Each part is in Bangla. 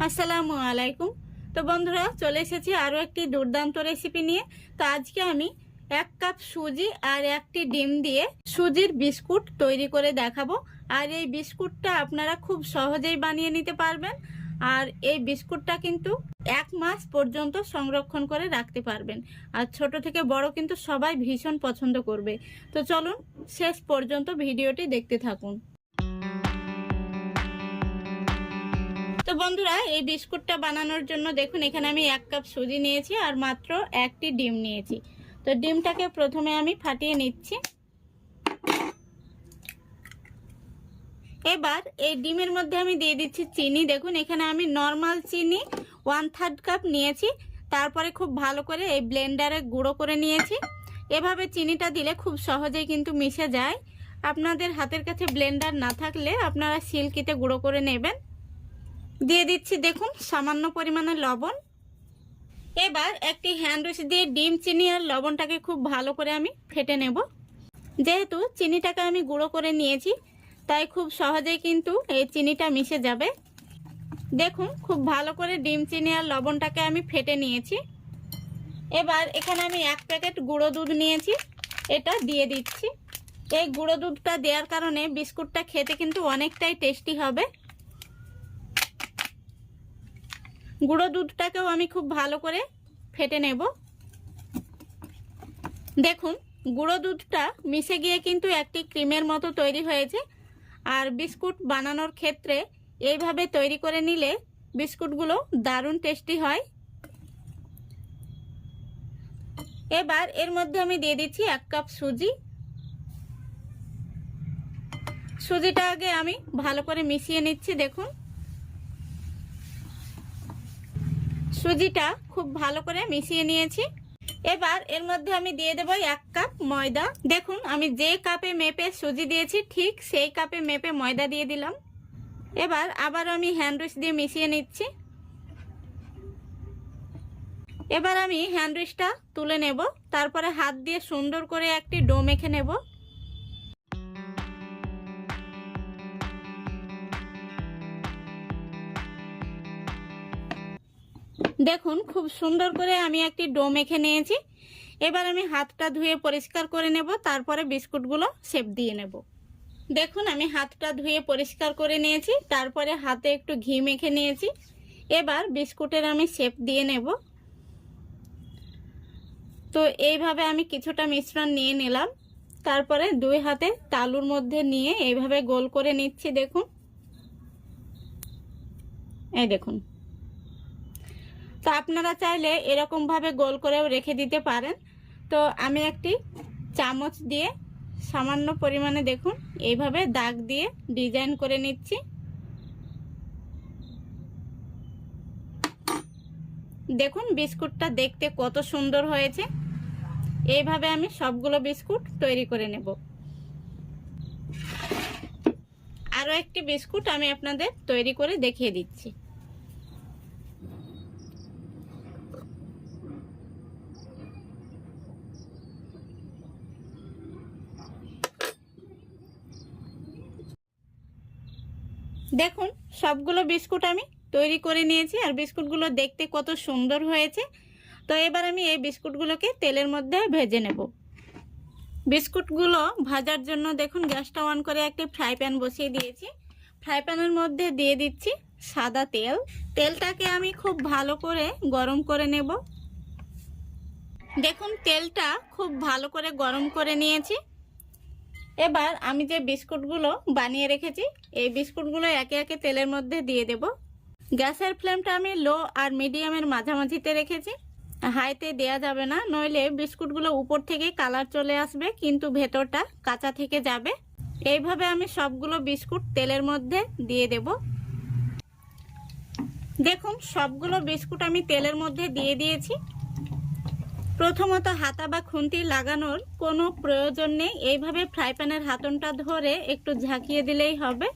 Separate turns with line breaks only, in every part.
আসসালামু আলাইকুম। তো বন্ধুরা, চলে এসেছি আরও একটি দুর্দান্ত রেসিপি নিয়ে। তো আজকে আমি 1 কাপ সুজি আর 1টি ডিম দিয়ে সুজির বিস্কুট তৈরি করে দেখাবো। আর এই বিস্কুটটা আপনারা খুব সহজেই বানিয়ে নিতে পারবেন। আর এই বিস্কুটটা কিন্তু 1 মাস পর্যন্ত সংরক্ষণ করে রাখতে পারবেন। আর ছোট থেকে বড় কিন্তু সবাই ভীষণ পছন্দ করবে। তো চলুন শেষ পর্যন্ত ভিডিওটি দেখতে থাকুন। তো বন্ধুরা, এই বিস্কুটটা বানানোর জন্য দেখুন এখানে আমি 1 কাপ সুজি নিয়েছি আর মাত্র 1টি ডিম নিয়েছি। তো ডিমটাকে প্রথমে আমি ফাটিয়ে নিচ্ছি। এবার এই ডিমের মধ্যে আমি দিয়ে দিচ্ছি চিনি। দেখুন এখানে আমি নর্মাল চিনি 1/3 কাপ নিয়েছি। তারপরে খুব ভালো করে এই ব্লেন্ডারে গুঁড়ো করে নিয়েছি। এভাবে চিনিটা দিলে খুব সহজেই কিন্তু মিশে যায়। আপনাদের হাতের কাছে ব্লেন্ডার না থাকলে আপনারা শিলকিতে গুঁড়ো করে নেবেন। দিয়ে দিচ্ছি দেখুন সামান্য পরিমাণে লবণ। এবার একটি হ্যান্ড উইস্ক দিয়ে ডিম, চিনি আর লবণটাকে খুব ভালো করে আমি ফেটে নেব। যেহেতু চিনিটাকে আমি গুঁড়ো করে নিয়েছি তাই খুব সহজেই কিন্তু এই চিনিটা মিশে যাবে। দেখুন খুব ভালো করে ডিম, চিনি আর লবণটাকে আমি ফেটে নিয়েছি। এবার এখানে আমি 1 প্যাকেট গুঁড়ো দুধ নিয়েছি, এটা দিয়ে দিচ্ছি। এই গুঁড়ো দুধটা দেওয়ার কারণে বিস্কুটটা খেতে কিন্তু অনেকটাই টেস্টি হবে। গুঁড়ো দুধটাকেও আমি খুব ভালো করে ফেটে নেব। দেখুন গুঁড়ো দুধটা মিশে গিয়ে কিন্তু একটি ক্রিমের মতো তৈরি হয়েছে। আর বিস্কুট বানানোর ক্ষেত্রে এইভাবে তৈরি করে নিলে বিস্কুটগুলো দারুণ টেস্টি হয়। এবার এর মধ্যে আমি দিয়ে দিচ্ছি 1 কাপ সুজি। সুজিটা আগে আমি ভালো করে মিশিয়ে নিচ্ছি। দেখুন সুজিটা খুব ভালো করে মিশিয়ে নিয়েছি। এবার এর মধ্যে আমি দিয়ে দেব 1 কাপ ময়দা। দেখুন আমি যে কাপে মেপে সুজি দিয়েছি ঠিক সেই কাপে মেপে ময়দা দিয়ে দিলাম। এবার আবার আমি হ্যান্ড উইস্ক দিয়ে মিশিয়ে নিচ্ছি। এবার আমি হ্যান্ড উইস্কটা তুলে নেব। তারপরে হাত দিয়ে সুন্দর করে একটি ডো মেখে নেব। দেখুন খুব সুন্দর করে আমি একটি ডো মেখে নিয়েছি। এবার আমি হাতটা ধুয়ে পরিষ্কার করে নেব, তারপরে বিস্কুটগুলো শেপ দিয়ে নেব। দেখুন আমি হাতটা ধুয়ে পরিষ্কার করে নিয়েছি, তারপরে হাতে একটু ঘি মেখে নিয়েছি। এবার বিস্কুটের আমি শেপ দিয়ে নেব। তো এইভাবে আমি কিছুটা মিশ্রণ নিয়ে নিলাম, তারপরে 2 হাতে তালুর মধ্যে নিয়ে এইভাবে গোল করে নিচ্ছি। দেখুন এই দেখুন। তো আপনারা চাইলে এরকম ভাবে গোল করেও রেখে দিতে পারেন। তো আমি একটি চামচ দিয়ে সামান্য পরিমাণে দেখুন এইভাবে দাগ দিয়ে ডিজাইন করে নিচ্ছি। দেখুন বিস্কুটটা দেখতে কত সুন্দর হয়েছে। এইভাবে আমি সবগুলো বিস্কুট তৈরি করে নেব। আরও একটি বিস্কুট আমি আপনাদের তৈরি করে দেখিয়ে দিচ্ছি। দেখুন সবগুলো বিস্কুট আমি তৈরি করে নিয়েছি আর বিস্কুটগুলো দেখতে কত সুন্দর হয়েছে। তো এবার আমি এই বিস্কুটগুলোকে তেলের মধ্যে ভেজে নেব। বিস্কুটগুলো ভাজার জন্য দেখুন গ্যাসটা অন করে একটি ফ্রাই প্যান বসিয়ে দিয়েছি। ফ্রাই প্যানের মধ্যে দিয়ে দিচ্ছি সাদা তেল। তেলটাকে আমি খুব ভালো করে গরম করে নেব। দেখুন তেলটা খুব ভালো করে গরম করে নিয়েছি। এবার আমি যে বিস্কুটগুলো বানিয়ে রেখেছি এই বিস্কুটগুলো একে একে তেলের মধ্যে দিয়ে দেব। গ্যাসের ফ্লেমটা আমি লো আর মিডিয়ামের মাঝামাঝিতে রেখেছি, হাইতে দেয়া যাবে না, নইলে বিস্কুটগুলো উপর থেকে কালার চলে আসবে কিন্তু ভেতরটা কাঁচা থেকে যাবে। এইভাবে আমি সবগুলো বিস্কুট তেলের মধ্যে দিয়ে দেব। দেখুন সবগুলো বিস্কুট আমি তেলের মধ্যে দিয়ে দিয়েছি। প্রথমত হাতা বা খুন্তি লাগানোর কোনো প্রয়োজন নেই, এইভাবে ফ্রাই প্যানের হাতনটা ধরে একটু ঝাঁকিয়ে দিলেই হবে।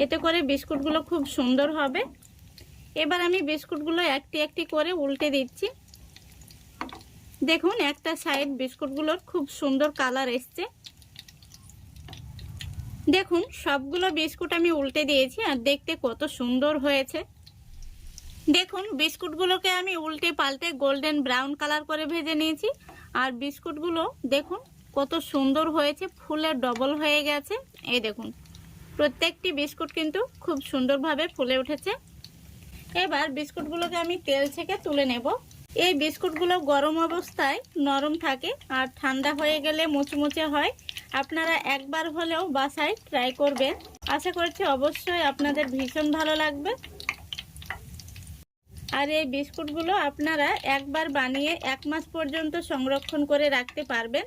এতে করে বিস্কুটগুলো খুব সুন্দর হবে। এবার আমি বিস্কুটগুলো একটি একটি করে উল্টে দিচ্ছি। দেখুন একটা সাইড বিস্কুটগুলোর খুব সুন্দর কালার এসছে। দেখুন সবগুলো বিস্কুট আমি উল্টে দিয়েছি আর দেখতে কত সুন্দর হয়েছে। দেখুন বিস্কুটগুলোকে আমি উল্টে পাল্টে গোল্ডেন ব্রাউন কালার করে ভেজে নিয়েছি। আর বিস্কুটগুলো দেখুন কত সুন্দর হয়েছে, ফুলে ডবল হয়ে গেছে। এই দেখুন প্রত্যেকটি বিস্কুট কিন্তু খুব সুন্দরভাবে ফুলে উঠেছে। এবার বিস্কুটগুলোকে আমি তেল থেকে তুলে নেব। এই বিস্কুটগুলো গরম অবস্থায় নরম থাকে আর ঠান্ডা হয়ে গেলে মুচমুচে হয়। আপনারা একবার হলেও বাসায় ট্রাই করবেন, আশা করছি অবশ্যই আপনাদের ভীষণ ভালো লাগবে। আর এই বিস্কুটগুলো আপনারা একবার বানিয়ে 1 মাস পর্যন্ত সংরক্ষণ করে রাখতে পারবেন।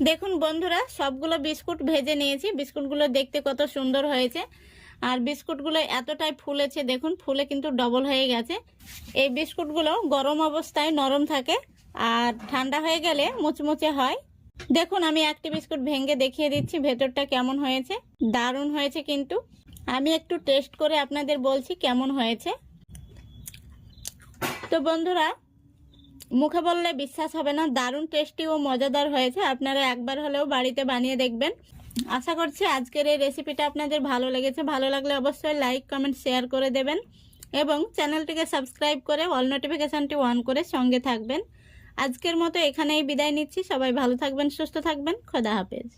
দেখুন বন্ধুরা সবগুলো বিস্কুট ভেজে নিয়েছি। বিস্কুটগুলো দেখতে কত সুন্দর হয়েছে আর বিস্কুটগুলো এতটাই ফুলেছে, দেখুন ফুলে কিন্তু ডবল হয়ে গেছে। এই বিস্কুটগুলো গরম অবস্থায় নরম থাকে আর ঠান্ডা হয়ে গেলে মুচমুচে হয়। দেখুন আমি একটি বিস্কুট ভেঙে দেখিয়ে দিচ্ছি ভেতরটা কেমন হয়েছে। দারুণ হয়েছে কিন্তু। আমি একটু টেস্ট করে আপনাদের বলছি কেমন হয়েছে। তো বন্ধুরা মুখে বললে বিশ্বাস হবে না, দারুণ টেস্টি ও মজাদার হয়েছে। আপনারা একবার হলেও বাড়িতে বানিয়ে দেখবেন। আশা করছি আজকের এই রেসিপিটা আপনাদের ভালো লেগেছে। ভালো লাগলে অবশ্যই লাইক কমেন্ট শেয়ার করে দেবেন এবং চ্যানেলটিকে সাবস্ক্রাইব করে অল নোটিফিকেশানটি অন করে সঙ্গে থাকবেন। আজকের মতো এখানেই বিদায় নিচ্ছি। সবাই ভালো থাকবেন, সুস্থ থাকবেন। খোদা হাফেজ।